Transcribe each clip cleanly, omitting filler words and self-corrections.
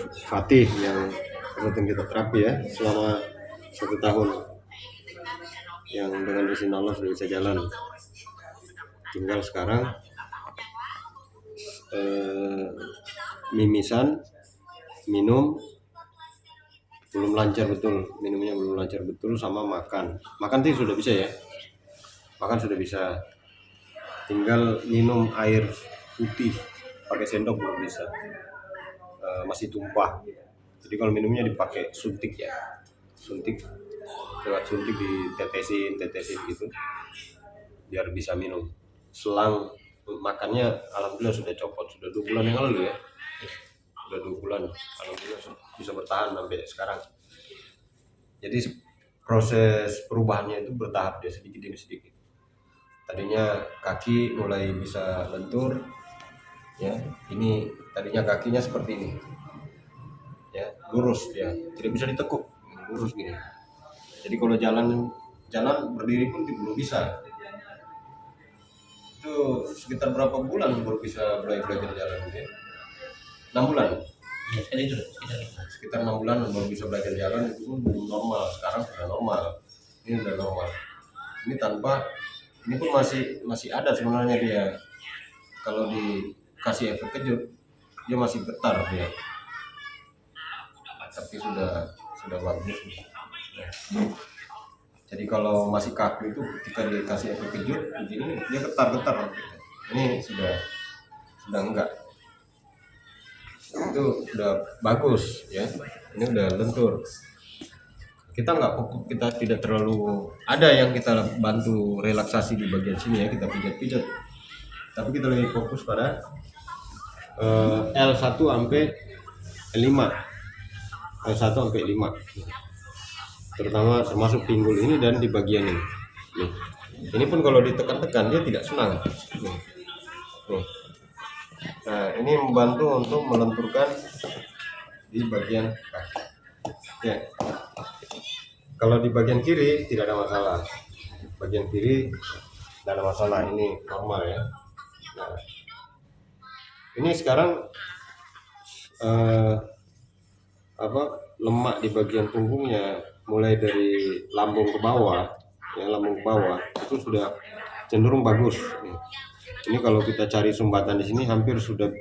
Fatih yang rutin kita terapi ya selama 1 tahun, yang dengan izin Allah sudah bisa jalan. Tinggal sekarang mimisan, minum belum lancar betul, minumnya belum lancar betul, sama makan sih sudah bisa ya, makan sudah bisa, tinggal minum air putih pakai sendok belum bisa, masih tumpah. Jadi kalau minumnya dipakai suntik ya, suntik ditetesin gitu biar bisa minum. Selang makannya alhamdulillah sudah copot, sudah 2 bulan yang lalu ya, sudah 2 bulan alhamdulillah bisa bertahan sampai sekarang. Jadi proses perubahannya itu bertahap ya, sedikit demi sedikit. Tadinya kaki mulai bisa lentur ya, ini tadinya kakinya seperti ini ya, lurus ya, tidak bisa ditekuk, lurus gini. Jadi kalau jalan berdiri pun belum bisa. Itu sekitar berapa bulan baru bisa belajar jalan ya? 6 bulan Ya, itu sekitar 6 bulan baru bisa belajar jalan. Itu pun belum normal, sekarang sudah normal. Ini udah normal. Ini pun masih ada sebenarnya dia. Kalau dikasih efek kejut dia masih getar dia, tapi sudah bagus. Jadi kalau masih kaku itu ketika dikasih efek kejut begini dia getar. Ini sudah enggak. Itu udah bagus ya. Ini udah lentur. Kita tidak terlalu ada yang kita bantu relaksasi di bagian sini ya, kita pijat, tapi kita lebih fokus pada L1 sampai 5, terutama termasuk pinggul ini dan di bagian ini. Ini pun kalau ditekan-tekan dia tidak senang. Nah, ini membantu untuk melenturkan di bagian kaki. Ya. Kalau di bagian kiri tidak ada masalah. Bagian kiri tidak ada masalah, ini normal ya. Nah, ini sekarang lemak di bagian punggungnya mulai dari lambung ke bawah itu sudah cenderung bagus. Ini kalau kita cari sumbatan di sini hampir sudah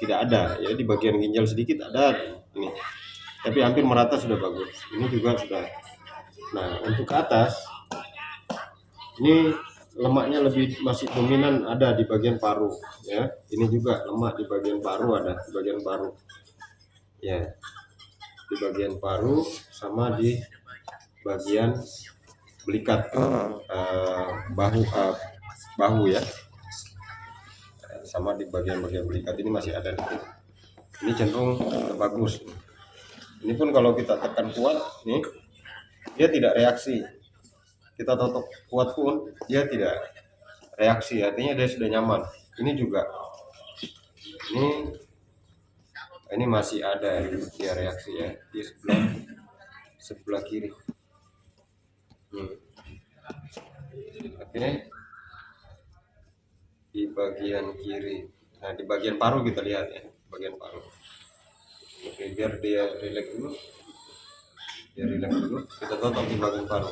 tidak ada ya, di bagian ginjal sedikit ada ini, tapi hampir merata sudah bagus. Ini juga sudah. Nah, untuk ke atas ini lemaknya masih dominan ada di bagian paru ya. Ini juga lemak di bagian paru, ada di bagian paru ya, di bagian paru sama di bagian belikat bahu ya, sama di bagian belikat ini masih ada. Ini cenderung bagus. Ini pun kalau kita tekan kuat nih dia tidak reaksi, kita totok kuat pun dia tidak reaksi, artinya dia sudah nyaman. Ini juga ini masih ada dia reaksi ya di sebelah kiri. Oke, di bagian kiri. Nah, di bagian paru kita lihat ya, bagian paru. Oke, biar dia rileks dulu. Kita tutup di bagian paru.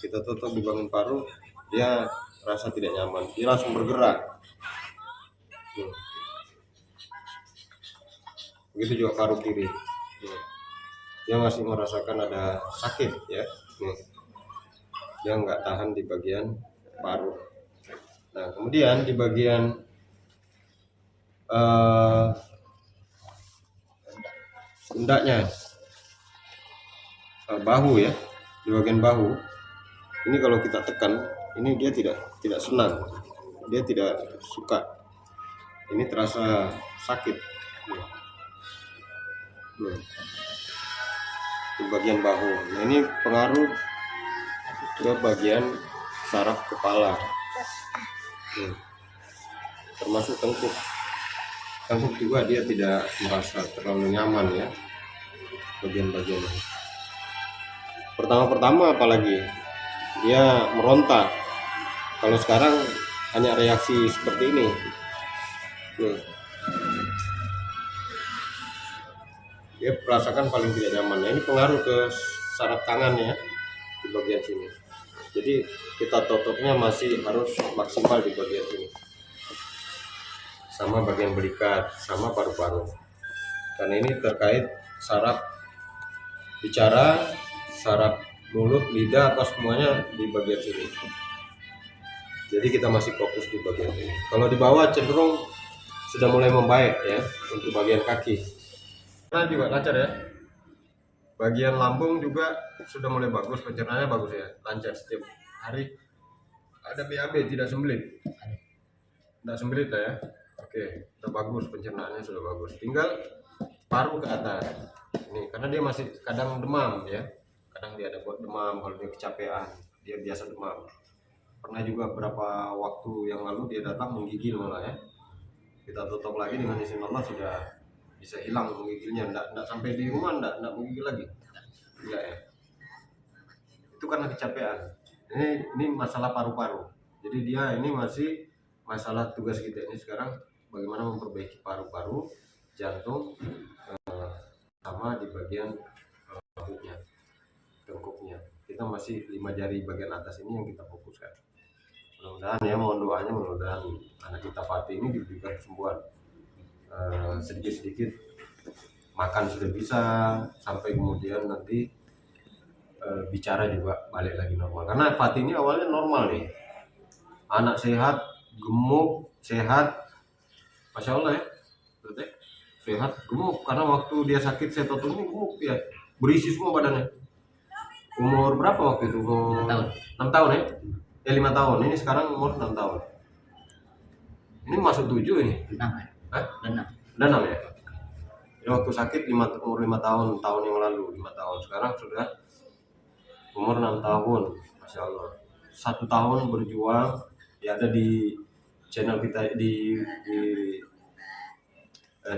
Kita tutup di bagian paru, dia rasa tidak nyaman, dia langsung bergerak. Begitu juga paru kiri. Dia masih merasakan ada sakit ya. Dia nggak tahan di bagian paru. Nah, kemudian di bagian pundaknya, bahu ya, di bagian bahu ini kalau kita tekan ini dia tidak senang, dia tidak suka, ini terasa sakit. Di bagian bahu. Nah, ini pengaruh ke bagian saraf kepala, termasuk tengkuk juga dia tidak merasa terlalu nyaman ya, bagian-bagian ini. Pertama apalagi dia meronta, kalau sekarang hanya reaksi seperti ini. dia merasakan paling tidak nyaman. Nah, ini pengaruh ke saraf tangannya di bagian sini. Jadi kita totoknya masih harus maksimal di bagian sini, sama bagian belikat, sama paru-paru. Karena ini terkait saraf bicara, saraf mulut, lidah, apa semuanya di bagian sini. Jadi kita masih fokus di bagian ini. Kalau di bawah cenderung sudah mulai membaik ya untuk bagian kaki. Nah juga lancar ya. Bagian lambung juga sudah mulai bagus, pencernaannya bagus ya, lancar setiap hari. Ada BAB tidak sembelit. Tidak sembelit lah ya. Oke, sudah bagus, pencernaannya sudah bagus. Tinggal paru ke atas. Ini karena dia masih kadang demam ya. Kadang dia ada buat demam kalau dia kecapean, dia biasa demam. Pernah juga beberapa waktu yang lalu dia datang menggigil malah ya. Kita tutup lagi dengan izin Allah sudah bisa hilang menggigilnya, enggak sampai di rumah enggak menggigil lagi. Enggak ya. Itu karena kecapean. Ini masalah paru-paru. Jadi dia ini masih masalah tugas kita ini sekarang bagaimana memperbaiki paru-paru, jantung, sama di bagian rambutnya, tengkuknya. Kita masih 5 jari bagian atas ini yang kita fokuskan. Mudah-mudahan ya, mohon doanya, mudah-mudahan anak kita Fatih ini diberikan kesembuhan. Sedikit-sedikit makan sudah bisa, sampai kemudian nanti bicara juga balik lagi normal. Karena Fatih ini awalnya normal nih, anak sehat, gemuk, sehat, masya Allah ya, sehat, gemuk. Karena waktu dia sakit saya tonton ini gemuk ya, berisi semua badannya. Umur berapa waktu itu? Umur 6 tahun ya? 5 tahun, ini sekarang umur 6 tahun. Ini masuk 7 ini? 6 ya? Hah? 6 ya? Ini waktu sakit umur 5 tahun, tahun yang lalu 5 tahun. Sekarang sudah umur 6 tahun, Masya Allah. 1 tahun berjuang, ya ada di channel kita, di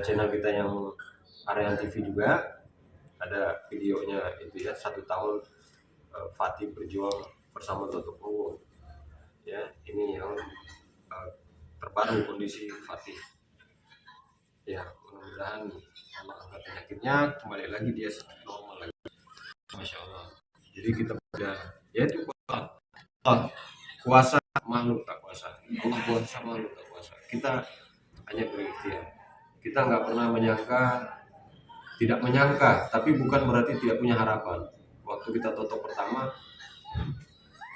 channel kita yang Aryan TV juga, ada videonya itu ya, 1 tahun Fatih berjuang bersama Toto Punggung. Ya, ini yang terbaru kondisi Fatih. Ya, mudah-mudahan Allah angkat penyakitnya, kembali lagi dia normal lagi. Masya Allah. Jadi kita sudah, ya itu kuasa makhluk tak kuasa. Allah kuasa makhluk tak kuasa. Kita hanya berikhtiar. Kita nggak pernah tidak menyangka, tapi bukan berarti tidak punya harapan. Waktu kita tutup pertama,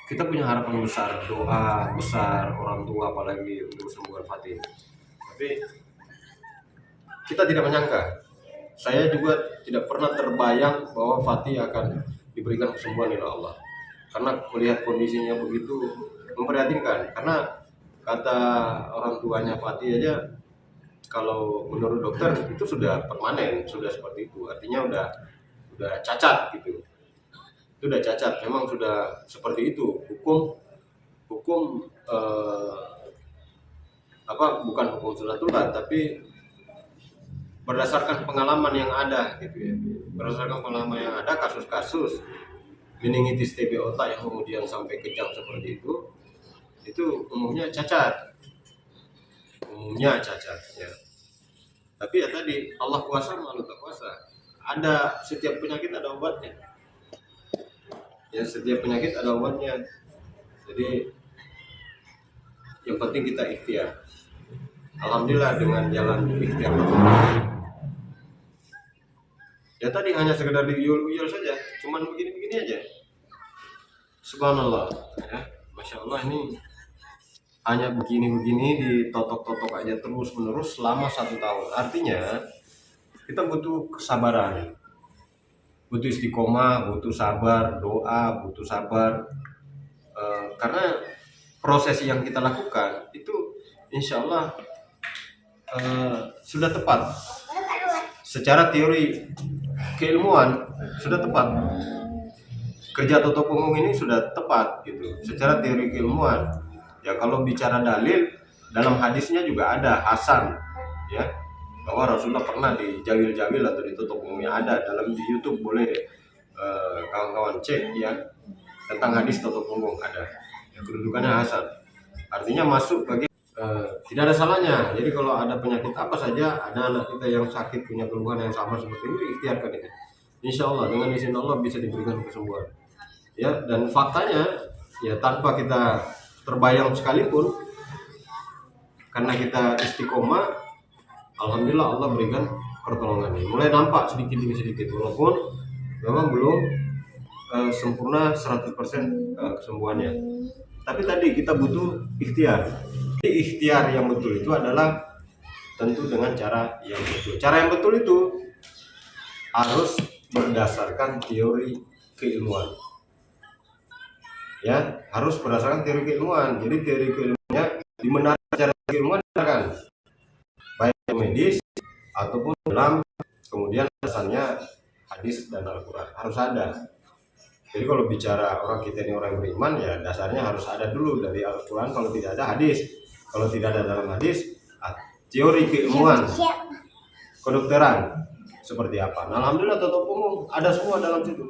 kita punya harapan besar, doa besar, orang tua apalagi untuk sembuhan Fatih. Tapi kita tidak menyangka. Saya juga tidak pernah terbayang bahwa Fatih akan diberikan kesembuhan oleh Allah. Karena melihat kondisinya begitu memprihatinkan. Karena kata orang tuanya Fatih aja, kalau menurut dokter itu sudah permanen, sudah seperti itu. Artinya udah cacat gitu. Itu udah cacat, memang sudah seperti itu. Hukum bukan hukum sunatullah, tapi berdasarkan pengalaman yang ada gitu ya. Berdasarkan pengalaman yang ada, kasus-kasus meningitis TB otak yang kemudian sampai kejang seperti itu umumnya cacat. Ya. Tapi ya tadi, Allah kuasa makhluk tak kuasa. Ada setiap penyakit ada obatnya. Ya, setiap penyakit ada obatnya. Jadi yang penting kita ikhtiar. Alhamdulillah dengan jalan ikhtiar. Ya tadi hanya sekedar diuyul-uyul saja, cuman begini-begini aja. Subhanallah, ya, Masya Allah, ini hanya begini-begini ditotok-totok aja terus-menerus selama 1 tahun. Artinya kita butuh kesabaran, butuh istiqomah, butuh sabar, doa, butuh sabar. Karena proses yang kita lakukan itu insya Allah sudah tepat. Secara teori keilmuan sudah tepat. Kerja Toto Punggung ini sudah tepat gitu. Secara teori keilmuan. Ya kalau bicara dalil, dalam hadisnya juga ada Hasan ya, bahwa Rasulullah pernah dijawil-jawil atau ditutup punggungnya, ada dalam di YouTube, boleh kawan-kawan cek ya, tentang hadis tutup punggung ada. Ya, kedudukannya Hasan. Artinya masuk bagi tidak ada salahnya. Jadi kalau ada penyakit apa saja, ada anak kita yang sakit punya keluhan yang sama seperti ini, ikhtiarkan ini. Insya Allah dengan izin Allah bisa diberikan kesembuhan. Ya, dan faktanya ya tanpa kita terbayang sekalipun, karena kita istiqomah, alhamdulillah Allah berikan pertolongan ini. Mulai nampak sedikit demi sedikit, walaupun memang belum sempurna 100% kesembuhannya. Tapi tadi kita butuh ikhtiar. Ikhtiar yang betul itu adalah tentu dengan cara yang betul. Cara yang betul itu harus berdasarkan teori keilmuan. Ya, harus berdasarkan teori keilmuan. Jadi teori keilmuannya dibenarkan secara keilmuan kan, baik medis ataupun dalam kemudian dasarnya hadis dan Al-Quran harus ada. Jadi kalau bicara orang kita ini orang yang beriman, ya dasarnya harus ada dulu dari Al-Quran. Kalau tidak ada hadis, kalau tidak ada dalam hadis, teori keilmuan kedokteran seperti apa. Nah, alhamdulillah tutup umum ada semua dalam situ.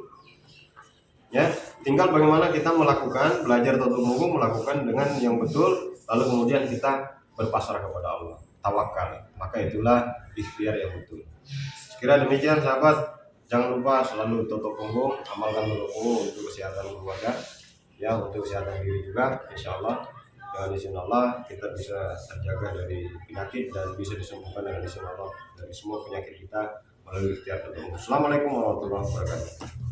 Ya, tinggal bagaimana kita melakukan, belajar tutup umum, melakukan dengan yang betul, lalu kemudian kita berpasrah kepada Allah, tawakal. Maka itulah ikhtiar yang betul. Sekira demikian sahabat. Jangan lupa selalu tutup punggung, amalkan tutup punggung untuk kesehatan keluarga, ya untuk kesehatan diri juga. Insya Allah dengan izin Allah kita bisa terjaga dari penyakit dan bisa disembuhkan dengan izin Allah dari semua penyakit kita melalui ikhtiar tutup punggung. Assalamualaikum warahmatullahi wabarakatuh.